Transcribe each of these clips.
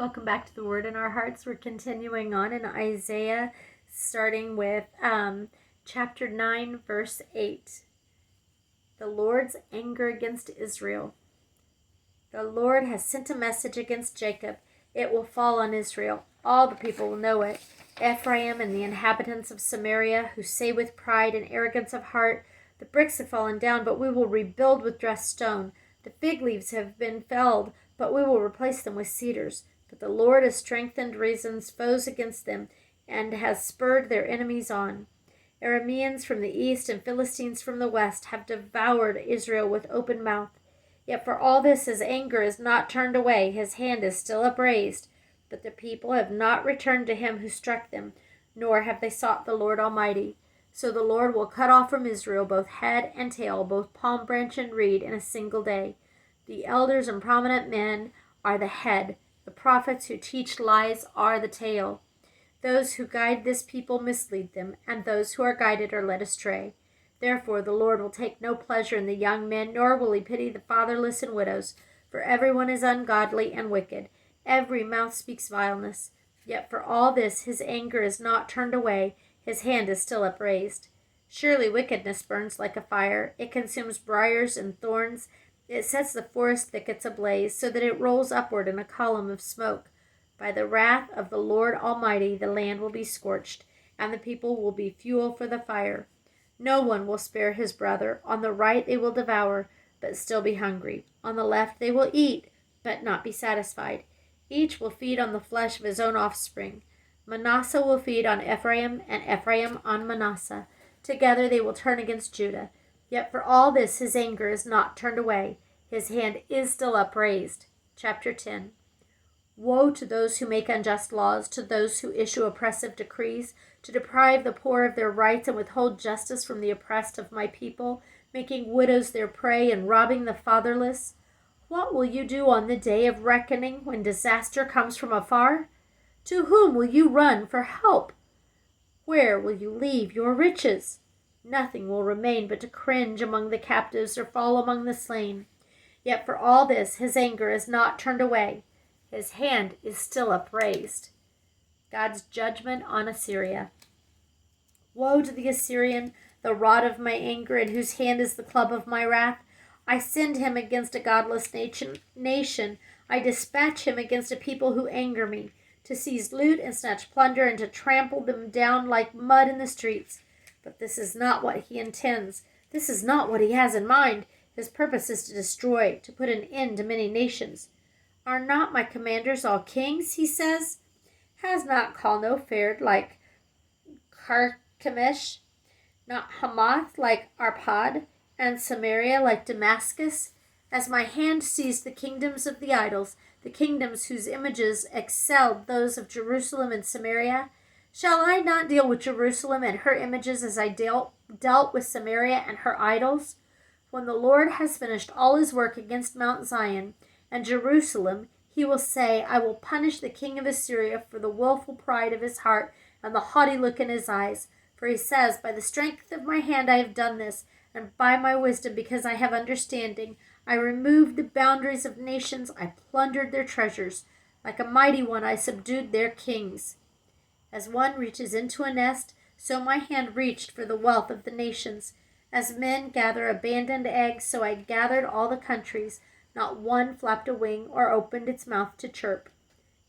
Welcome back to the Word in Our Hearts. We're continuing on in Isaiah, starting with chapter 9, verse 8. The Lord's anger against Israel. The Lord has sent a message against Jacob. It will fall on Israel. All the people will know it. Ephraim and the inhabitants of Samaria, who say with pride and arrogance of heart, the bricks have fallen down, but we will rebuild with dressed stone. The fig leaves have been felled, but we will replace them with cedars. But the Lord has strengthened Rezin's foes against them, and has spurred their enemies on. Arameans from the east and Philistines from the west have devoured Israel with open mouth. Yet for all this his anger is not turned away, his hand is still upraised. But the people have not returned to him who struck them, nor have they sought the Lord Almighty. So the Lord will cut off from Israel both head and tail, both palm branch and reed, in a single day. The elders and prominent men are the head. The prophets who teach lies are the tail. Those who guide this people mislead them, and those who are guided are led astray. Therefore the Lord will take no pleasure in the young men, nor will he pity the fatherless and widows. For everyone is ungodly and wicked. Every mouth speaks vileness. Yet for all this his anger is not turned away, his hand is still upraised. Surely wickedness burns like a fire. It consumes briars and thorns. It sets the forest thickets ablaze, so that it rolls upward in a column of smoke. By the wrath of the Lord Almighty the land will be scorched, and the people will be fuel for the fire. No one will spare his brother. On the right they will devour, but still be hungry. On the left they will eat, but not be satisfied. Each will feed on the flesh of his own offspring. Manasseh will feed on Ephraim, and Ephraim on Manasseh. Together they will turn against Judah. Yet for all this his anger is not turned away. His hand is still upraised. Chapter 10. Woe to those who make unjust laws, to those who issue oppressive decrees, to deprive the poor of their rights and withhold justice from the oppressed of my people, making widows their prey and robbing the fatherless. What will you do on the day of reckoning when disaster comes from afar? To whom will you run for help? Where will you leave your riches? Nothing will remain but to cringe among the captives or fall among the slain. Yet for all this his anger is not turned away. His hand is still upraised. God's judgment on Assyria. Woe to the Assyrian, the rod of my anger, in whose hand is the club of my wrath. I send him against a godless nation. I dispatch him against a people who anger me, to seize loot and snatch plunder, and to trample them down like mud in the streets. But this is not what he intends. This is not what he has in mind. His purpose is to destroy, to put an end to many nations. Are not my commanders all kings, he says? Has not Calno fared like Carchemish, not Hamath like Arpad, and Samaria like Damascus? As my hand seized the kingdoms of the idols, the kingdoms whose images excelled those of Jerusalem and Samaria, shall I not deal with Jerusalem and her images as I dealt with Samaria and her idols? When the Lord has finished all his work against Mount Zion and Jerusalem, he will say, I will punish the king of Assyria for the willful pride of his heart and the haughty look in his eyes. For he says, by the strength of my hand I have done this, and by my wisdom, because I have understanding, I removed the boundaries of nations, I plundered their treasures. Like a mighty one I subdued their kings. As one reaches into a nest, so my hand reached for the wealth of the nations. As men gather abandoned eggs, so I gathered all the countries. Not one flapped a wing or opened its mouth to chirp.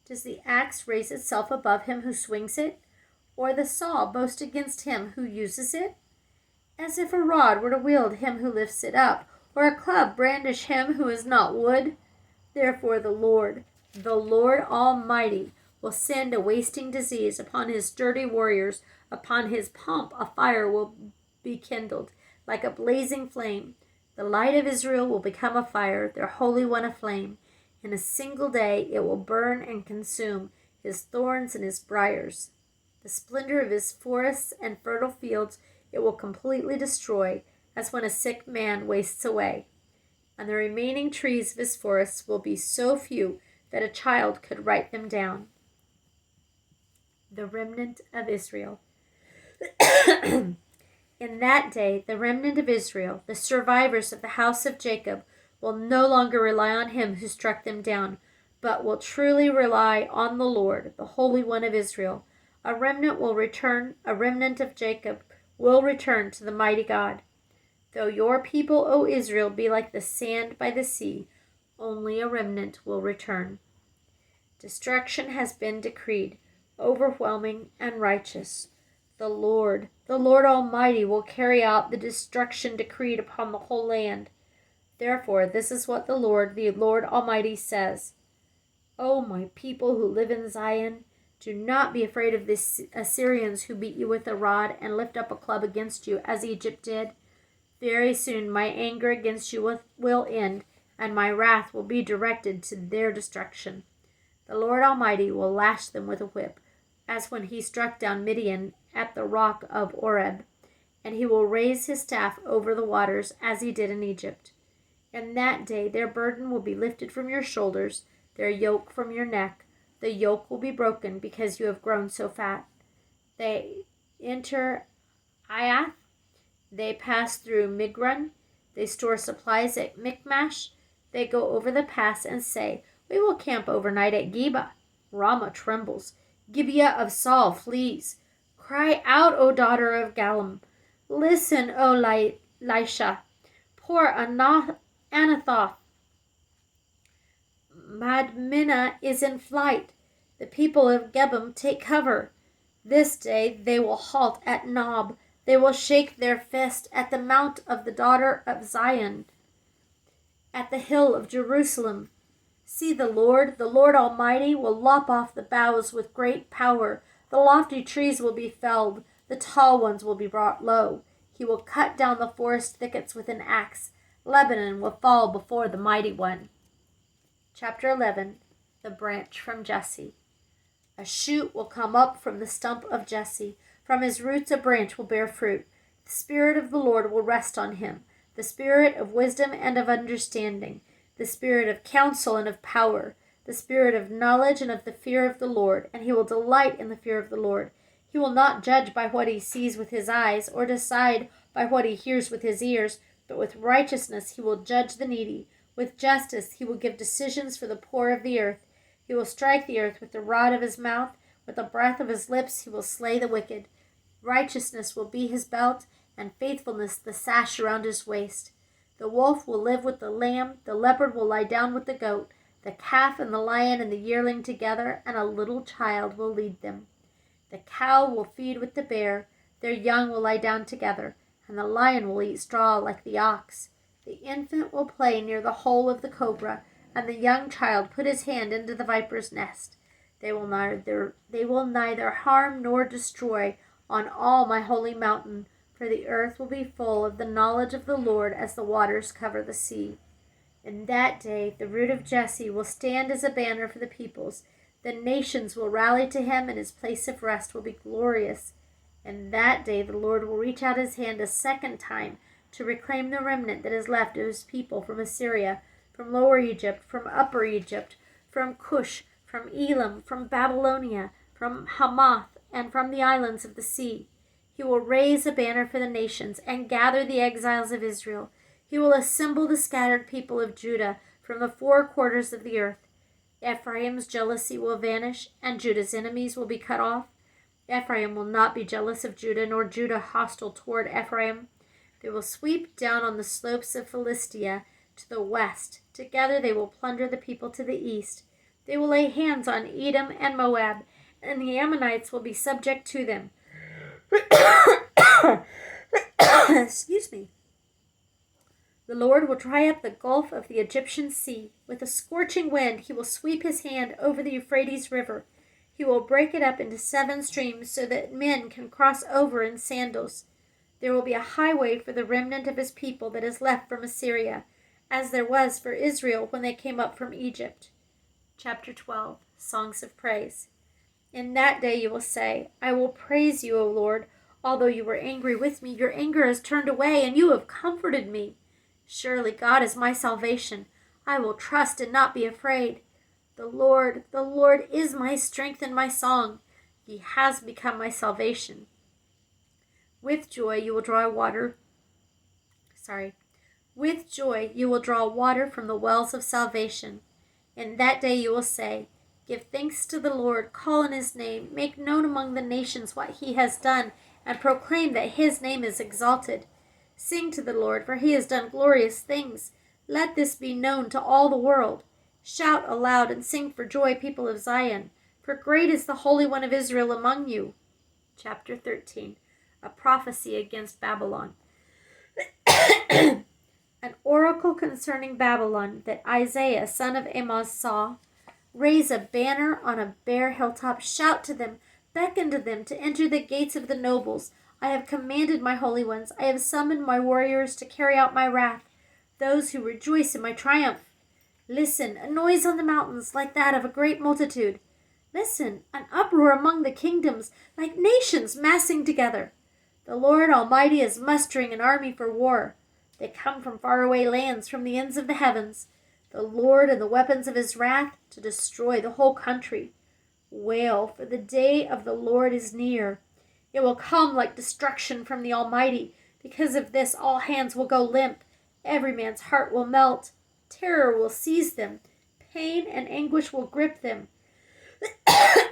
Does the axe raise itself above him who swings it? Or the saw boast against him who uses it? As if a rod were to wield him who lifts it up, or a club brandish him who is not wood. Therefore the Lord Almighty, will send a wasting disease upon his sturdy warriors. Upon his pomp a fire will be kindled, like a blazing flame. The light of Israel will become a fire, their Holy One a flame. In a single day it will burn and consume his thorns and his briars. The splendor of his forests and fertile fields it will completely destroy, as when a sick man wastes away. And the remaining trees of his forests will be so few that a child could write them down. The remnant of Israel. In that day, the remnant of Israel, the survivors of the house of Jacob, will no longer rely on him who struck them down, but will truly rely on the Lord, the Holy One of Israel. A remnant will return, a remnant of Jacob will return to the mighty God. Though your people, O Israel, be like the sand by the sea, only a remnant will return. Destruction has been decreed, overwhelming and righteous. The Lord Almighty, will carry out the destruction decreed upon the whole land. Therefore, this is what the Lord Almighty says. O my people who live in Zion, do not be afraid of the Assyrians who beat you with a rod and lift up a club against you, as Egypt did. Very soon my anger against you will end, and my wrath will be directed to their destruction. The Lord Almighty will lash them with a whip, as when he struck down Midian at the rock of Oreb, and he will raise his staff over the waters, as he did in Egypt. In that day their burden will be lifted from your shoulders, their yoke from your neck. The yoke will be broken because you have grown so fat. They enter Aiath. They pass through Migron. They store supplies at Michmash. They go over the pass and say, we will camp overnight at Geba. Ramah trembles. Gibeah of Saul flees. Cry out, O daughter of Gallim. Listen, O Laisha. Poor Anathoth. Madmenah is in flight. The people of Gebim take cover. This day they will halt at Nob. They will shake their fist at the mount of the daughter of Zion, at the hill of Jerusalem. See, the Lord Almighty, will lop off the boughs with great power. The lofty trees will be felled. The tall ones will be brought low. He will cut down the forest thickets with an axe. Lebanon will fall before the mighty one. Chapter 11. The branch from Jesse. A shoot will come up from the stump of Jesse. From his roots a branch will bear fruit. The Spirit of the Lord will rest on him, the Spirit of wisdom and of understanding, the Spirit of counsel and of power, the Spirit of knowledge and of the fear of the Lord, and he will delight in the fear of the Lord. He will not judge by what he sees with his eyes, or decide by what he hears with his ears, but with righteousness he will judge the needy. With justice he will give decisions for the poor of the earth. He will strike the earth with the rod of his mouth. With the breath of his lips he will slay the wicked. Righteousness will be his belt, and faithfulness the sash around his waist. The wolf will live with the lamb, the leopard will lie down with the goat, the calf and the lion and the yearling together, and a little child will lead them. The cow will feed with the bear, their young will lie down together, and the lion will eat straw like the ox. The infant will play near the hole of the cobra, and the young child put his hand into the viper's nest. They will neither harm nor destroy on all my holy mountain, for the earth will be full of the knowledge of the Lord as the waters cover the sea. In that day the root of Jesse will stand as a banner for the peoples. The nations will rally to him, and his place of rest will be glorious. In that day the Lord will reach out his hand a second time to reclaim the remnant that is left of his people from Assyria, from Lower Egypt, from Upper Egypt, from Cush, from Elam, from Babylonia, from Hamath, and from the islands of the sea. He will raise a banner for the nations and gather the exiles of Israel. He will assemble the scattered people of Judah from the four quarters of the earth. Ephraim's jealousy will vanish, and Judah's enemies will be cut off. Ephraim will not be jealous of Judah, nor Judah hostile toward Ephraim. They will sweep down on the slopes of Philistia to the west. Together they will plunder the people to the east. They will lay hands on Edom and Moab, and the Ammonites will be subject to them. Excuse me. The Lord will dry up the gulf of the Egyptian sea. With a scorching wind he will sweep his hand over the Euphrates River. He will break it up into 7 streams so that men can cross over in sandals. There will be a highway for the remnant of his people that is left from Assyria, as there was for Israel when they came up from Egypt. Chapter 12. Songs of Praise. In that day you will say, I will praise you, O Lord. Although you were angry with me, your anger has turned away, and you have comforted me. Surely God is my salvation. I will trust and not be afraid. The Lord is my strength and my song. He has become my salvation. With joy you will draw water. With joy you will draw water from the wells of salvation. In that day you will say, give thanks to the Lord, call on his name, make known among the nations what he has done, and proclaim that his name is exalted. Sing to the Lord, for he has done glorious things. Let this be known to all the world. Shout aloud and sing for joy, people of Zion, for great is the Holy One of Israel among you. Chapter 13. A prophecy against Babylon. An oracle concerning Babylon that Isaiah, son of Amoz, saw. Raise a banner on a bare hilltop. Shout to them. Beckon to them to enter the gates of the nobles. I have commanded my holy ones. I have summoned my warriors to carry out my wrath, those who rejoice in my triumph. Listen, a noise on the mountains like that of a great multitude. Listen, an uproar among the kingdoms, like nations massing together. The Lord Almighty is mustering an army for war. They come from faraway lands, from the ends of the heavens. The Lord and the weapons of his wrath to destroy the whole country. Wail, for the day of the Lord is near. It will come like destruction from the Almighty. Because of this, all hands will go limp. Every man's heart will melt. Terror will seize them. Pain and anguish will grip them.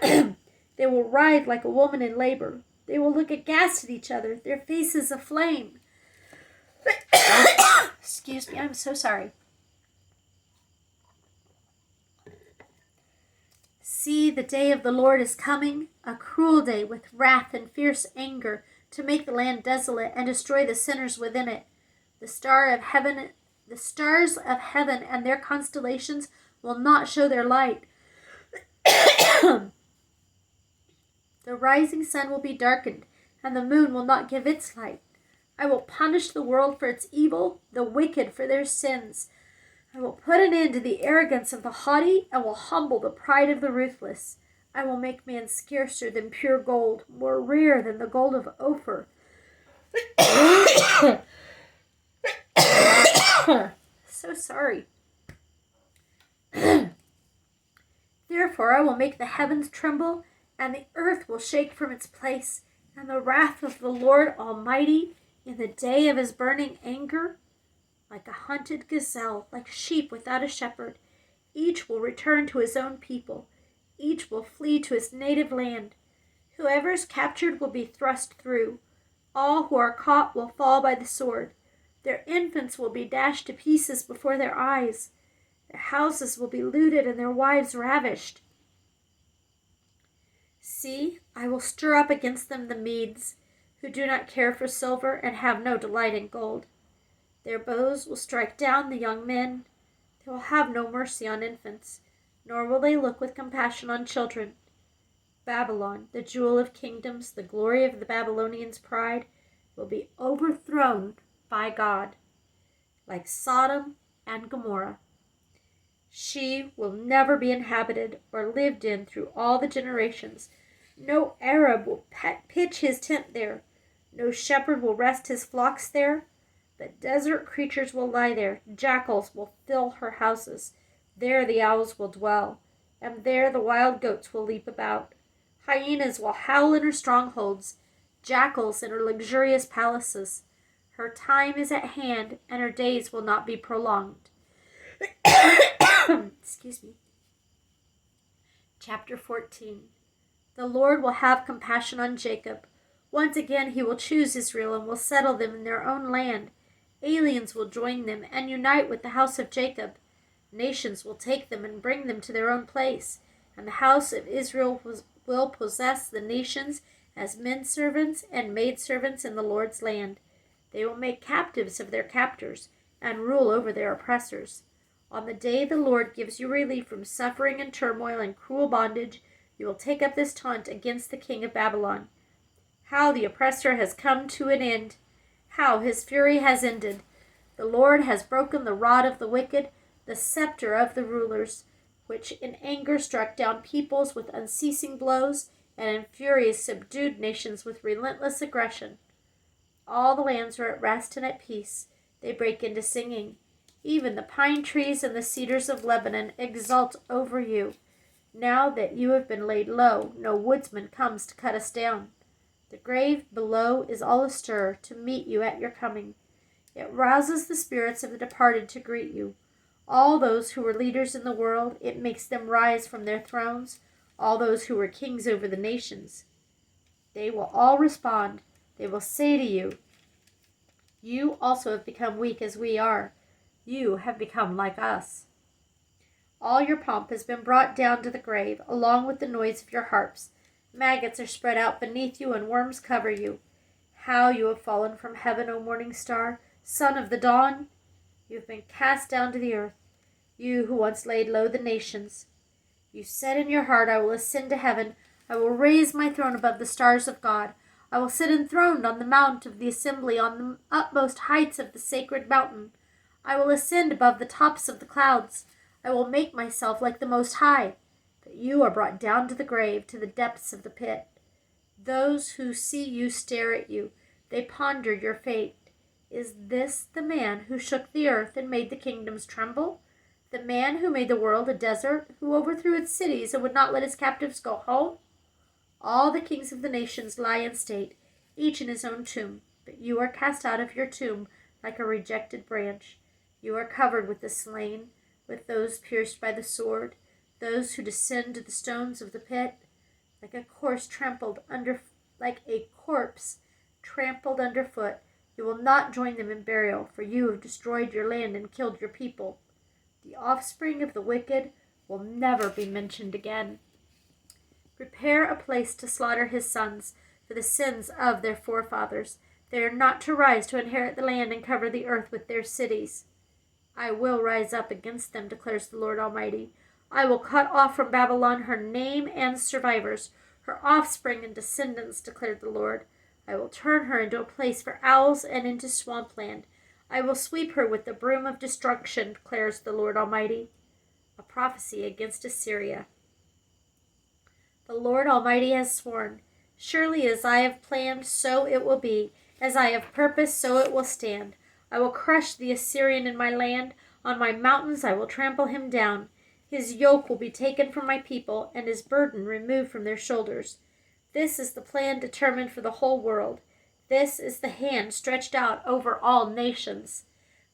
They will writhe like a woman in labor. They will look aghast at each other, their faces aflame. Excuse me, I'm so sorry. See, the day of the Lord is coming, a cruel day with wrath and fierce anger, to make the land desolate and destroy the sinners within it. The stars of heaven and their constellations will not show their light. The rising sun will be darkened, and the moon will not give its light. I will punish the world for its evil, the wicked for their sins. I will put an end to the arrogance of the haughty, and will humble the pride of the ruthless. I will make man scarcer than pure gold, more rare than the gold of Ophir. So sorry. Therefore I will make the heavens tremble, and the earth will shake from its place, and the wrath of the Lord Almighty in the day of his burning anger, like a hunted gazelle, like sheep without a shepherd, each will return to his own people, each will flee to his native land. Whoever is captured will be thrust through. All who are caught will fall by the sword. Their infants will be dashed to pieces before their eyes. Their houses will be looted and their wives ravished. See, I will stir up against them the Medes, who do not care for silver and have no delight in gold. Their bows will strike down the young men. They will have no mercy on infants, nor will they look with compassion on children. Babylon, the jewel of kingdoms, the glory of the Babylonians' pride, will be overthrown by God, like Sodom and Gomorrah. She will never be inhabited or lived in through all the generations. No Arab will pitch his tent there. No shepherd will rest his flocks there. But desert creatures will lie there. Jackals will fill her houses. There the owls will dwell, and there the wild goats will leap about. Hyenas will howl in her strongholds, jackals in her luxurious palaces. Her time is at hand, and her days will not be prolonged. Excuse me. Chapter 14. The Lord will have compassion on Jacob. Once again he will choose Israel and will settle them in their own land. Aliens will join them and unite with the house of Jacob. Nations will take them and bring them to their own place, and the house of Israel will possess the nations as men-servants and maidservants in the Lord's land. They will make captives of their captors and rule over their oppressors. On the day the Lord gives you relief from suffering and turmoil and cruel bondage, you will take up this taunt against the king of Babylon. How the oppressor has come to an end! How his fury has ended! The Lord has broken the rod of the wicked, the scepter of the rulers, which in anger struck down peoples with unceasing blows, and in fury subdued nations with relentless aggression. All the lands are at rest and at peace. They break into singing. Even the pine trees and the cedars of Lebanon exult over you. Now that you have been laid low, no woodsman comes to cut us down. The grave below is all astir to meet you at your coming. It rouses the spirits of the departed to greet you. All those who were leaders in the world, it makes them rise from their thrones. All those who were kings over the nations. They will all respond. They will say to you, you also have become weak as we are. You have become like us. All your pomp has been brought down to the grave, along with the noise of your harps. Maggots are spread out beneath you, and worms cover you. How you have fallen from heaven, O morning star, son of the dawn! You have been cast down to the earth, you who once laid low the nations. You said in your heart, I will ascend to heaven. I will raise my throne above the stars of God. I will sit enthroned on the mount of the assembly, on the utmost heights of the sacred mountain. I will ascend above the tops of the clouds. I will make myself like the Most High. But you are brought down to the grave, to the depths of the pit. Those who see you stare at you. They ponder your fate. Is this the man who shook the earth and made the kingdoms tremble? The man who made the world a desert, who overthrew its cities and would not let his captives go home? All the kings of the nations lie in state, each in his own tomb. But you are cast out of your tomb like a rejected branch. You are covered with the slain, with those pierced by the sword, those who descend to the stones of the pit, like a corpse trampled underfoot. You will not join them in burial, for you have destroyed your land and killed your people. The offspring of the wicked will never be mentioned again. Prepare a place to slaughter his sons for the sins of their forefathers. They are not to rise to inherit the land and cover the earth with their cities. I will rise up against them, declares the Lord Almighty. I will cut off from Babylon her name and survivors, her offspring and descendants, declared the Lord. I will turn her into a place for owls and into swampland. I will sweep her with the broom of destruction, declares the Lord Almighty. A prophecy against Assyria. The Lord Almighty has sworn, surely as I have planned, so it will be. As I have purposed, so it will stand. I will crush the Assyrian in my land. On my mountains I will trample him down. His yoke will be taken from my people, and his burden removed from their shoulders. This is the plan determined for the whole world. This is the hand stretched out over all nations.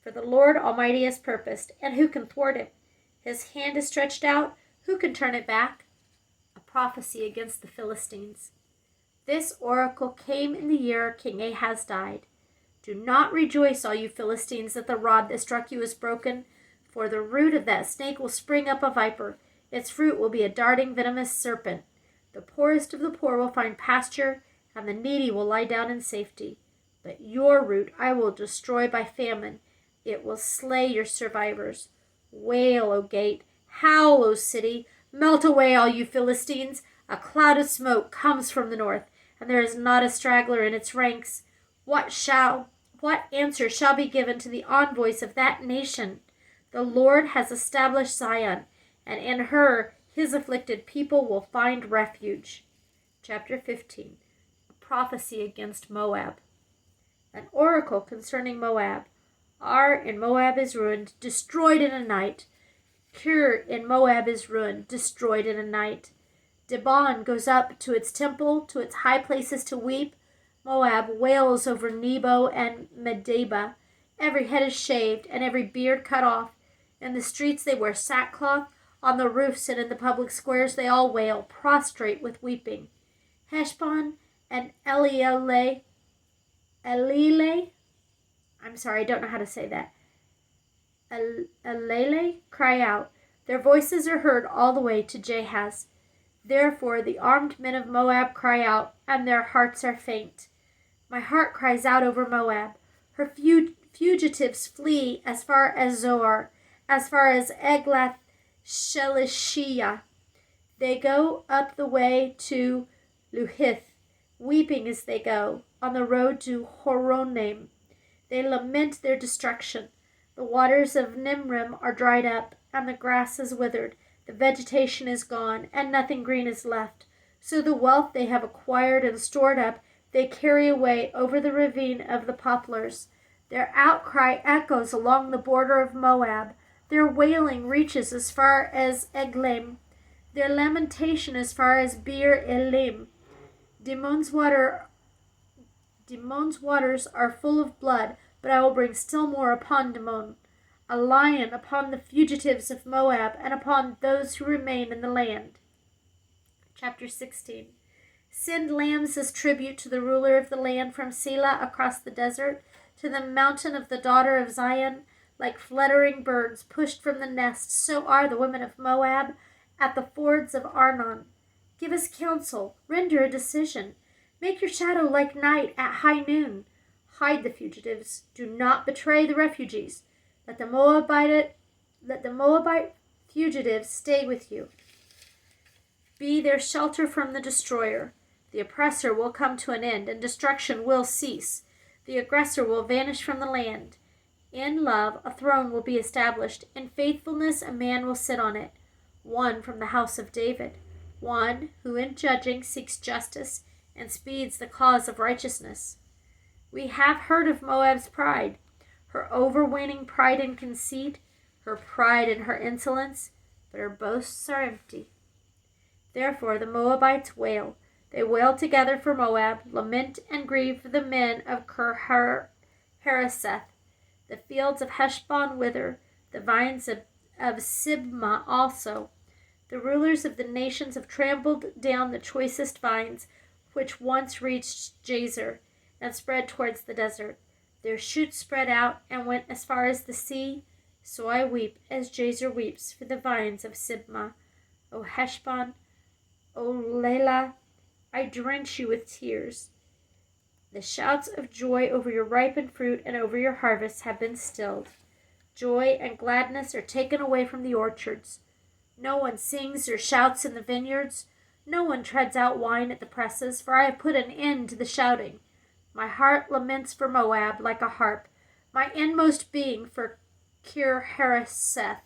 For the Lord Almighty has purposed, and who can thwart it? His hand is stretched out, who can turn it back? A prophecy against the Philistines. This oracle came in the year King Ahaz died. Do not rejoice, all you Philistines, that the rod that struck you is broken, for the root of that snake will spring up a viper. Its fruit will be a darting venomous serpent. The poorest of the poor will find pasture, and the needy will lie down in safety. But your root I will destroy by famine. It will slay your survivors. Wail, O gate. Howl, O city. Melt away, all you Philistines. A cloud of smoke comes from the north, and there is not a straggler in its ranks. What answer shall be given to the envoys of that nation? The Lord has established Zion, and in her his afflicted people will find refuge. Chapter 15. A prophecy against Moab. An oracle concerning Moab. Ar in Moab is ruined, destroyed in a night. Kir in Moab is ruined, destroyed in a night. Dibon goes up to its temple, to its high places to weep. Moab wails over Nebo and Medeba. Every head is shaved, and every beard cut off. In the streets they wear sackcloth. On the roofs and in the public squares they all wail, prostrate with weeping. Heshbon and Elileh, I'm sorry, I don't know how to say that. Elileh cry out. Their voices are heard all the way to Jahaz. Therefore the armed men of Moab cry out, and their hearts are faint. My heart cries out over Moab. Her fugitives flee as far as Zoar, as far as Eglath Shelishiyah. They go up the way to Luhith, weeping as they go, on the road to Horonaim. They lament their destruction. The waters of Nimrim are dried up, and the grass is withered. The vegetation is gone, and nothing green is left. So the wealth they have acquired and stored up, they carry away over the ravine of the poplars. Their outcry echoes along the border of Moab. Their wailing reaches as far as Eglaim, their lamentation as far as Beer Elim. Dimon's waters are full of blood, but I will bring still more upon Dimon. a lion upon the fugitives of Moab and upon those who remain in the land. Chapter 16. Send lambs as tribute to the ruler of the land from Selah across the desert to the mountain of the daughter of Zion. Like fluttering birds pushed from the nest, so are the women of Moab at the fords of Arnon. Give us counsel, render a decision. Make your shadow like night at high noon. Hide the fugitives, do not betray the refugees. Let the Moabite fugitives stay with you. Be their shelter from the destroyer. The oppressor will come to an end, and destruction will cease. The aggressor will vanish from the land. In love, a throne will be established. In faithfulness, a man will sit on it. One from the house of David. One who in judging seeks justice and speeds the cause of righteousness. We have heard of Moab's pride, her overweening pride and conceit, her pride and her insolence, but her boasts are empty. Therefore the Moabites wail. They wail together for Moab, lament and grieve for the men of Hareseth. The fields of Heshbon wither, the vines of Sibmah also. The rulers of the nations have trampled down the choicest vines, which once reached Jazer and spread towards the desert. Their shoots spread out and went as far as the sea. So I weep as Jazer weeps for the vines of Sibmah. O Heshbon, O Lelah, I drench you with tears. The shouts of joy over your ripened fruit and over your harvests have been stilled. Joy and gladness are taken away from the orchards. No one sings or shouts in the vineyards. No one treads out wine at the presses, for I have put an end to the shouting. My heart laments for Moab like a harp, my inmost being for Kir Hareseth.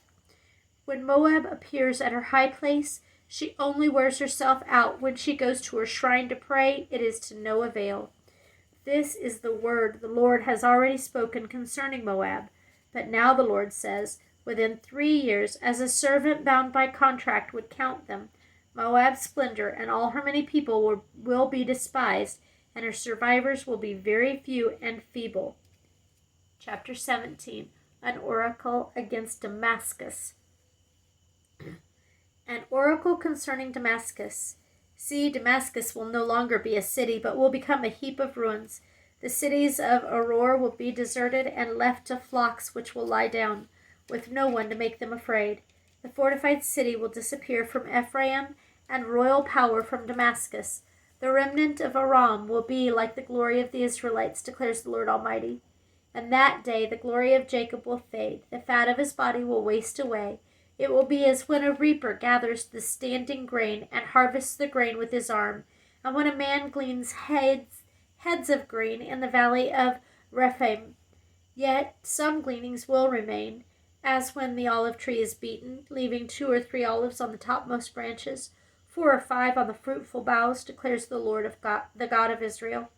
When Moab appears at her high place, she only wears herself out. When she goes to her shrine to pray, it is to no avail. This is the word the Lord has already spoken concerning Moab. But now the Lord says, within 3 years, as a servant bound by contract would count them, Moab's splendor and all her many people will be despised, and her survivors will be very few and feeble. Chapter 17. An oracle against Damascus. An oracle concerning Damascus. See, Damascus will no longer be a city, but will become a heap of ruins. The cities of Aurora will be deserted and left to flocks which will lie down, with no one to make them afraid. The fortified city will disappear from Ephraim, and royal power from Damascus. The remnant of Aram will be like the glory of the Israelites, declares the Lord Almighty. And that day the glory of Jacob will fade, the fat of his body will waste away. It will be as when a reaper gathers the standing grain and harvests the grain with his arm, and when a man gleans heads of grain in the valley of Rephaim. Yet some gleanings will remain, as when the olive tree is beaten, leaving 2 or 3 olives on the topmost branches, 4 or 5 on the fruitful boughs, declares the Lord of God, the God of Israel.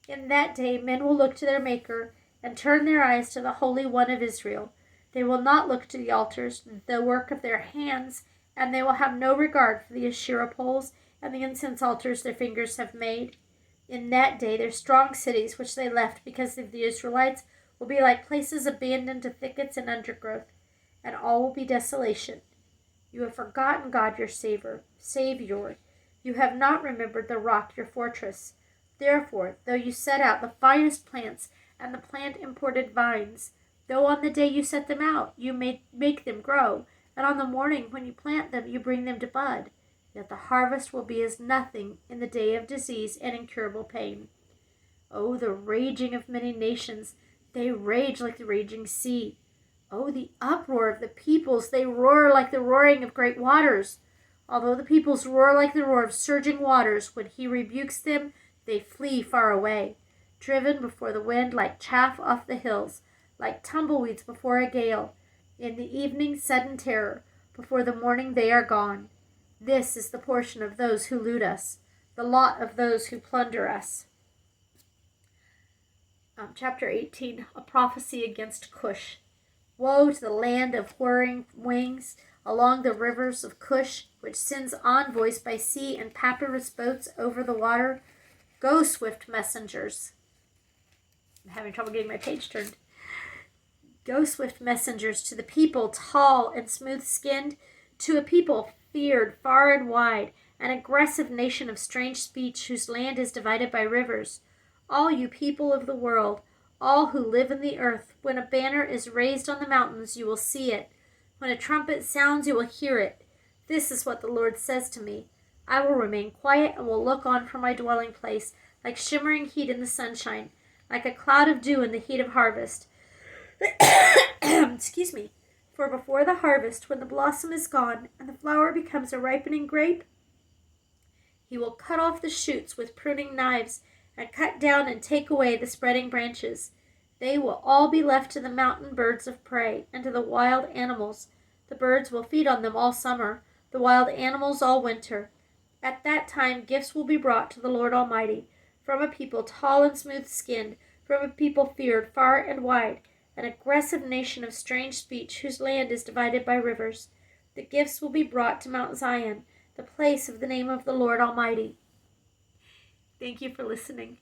In that day men will look to their Maker and turn their eyes to the Holy One of Israel. They will not look to the altars, the work of their hands, and they will have no regard for the Asherah poles and the incense altars their fingers have made. In that day their strong cities, which they left because of the Israelites, will be like places abandoned to thickets and undergrowth, and all will be desolation. You have forgotten God your Savior. You have not remembered the rock your fortress. Therefore, though you set out the finest plants and the plant imported vines, though on the day you set them out, you make them grow, and on the morning when you plant them, you bring them to bud, yet the harvest will be as nothing in the day of disease and incurable pain. Oh, the raging of many nations! They rage like the raging sea. Oh, the uproar of the peoples! They roar like the roaring of great waters. Although the peoples roar like the roar of surging waters, when he rebukes them, they flee far away, driven before the wind like chaff off the hills, like tumbleweeds before a gale. In the evening sudden terror, before the morning they are gone. This is the portion of those who loot us, the lot of those who plunder us. Chapter 18, a prophecy against Cush. Woe to the land of whirring wings along the rivers of Cush, which sends envoys by sea and papyrus boats over the water. Go, swift messengers. I'm having trouble getting my page turned. Go, swift messengers, to the people tall and smooth-skinned, to a people feared far and wide, an aggressive nation of strange speech whose land is divided by rivers. All you people of the world, all who live in the earth, when a banner is raised on the mountains, you will see it. When a trumpet sounds, you will hear it. This is what the Lord says to me. I will remain quiet and will look on from my dwelling place, like shimmering heat in the sunshine, like a cloud of dew in the heat of harvest. Excuse me. For before the harvest, when the blossom is gone and the flower becomes a ripening grape, he will cut off the shoots with pruning knives and cut down and take away the spreading branches. They will all be left to the mountain birds of prey and to the wild animals. The birds will feed on them all summer, the wild animals all winter. At that time gifts will be brought to the Lord Almighty, from a people tall and smooth-skinned, from a people feared far and wide, an aggressive nation of strange speech whose land is divided by rivers. The gifts will be brought to Mount Zion, the place of the name of the Lord Almighty. Thank you for listening.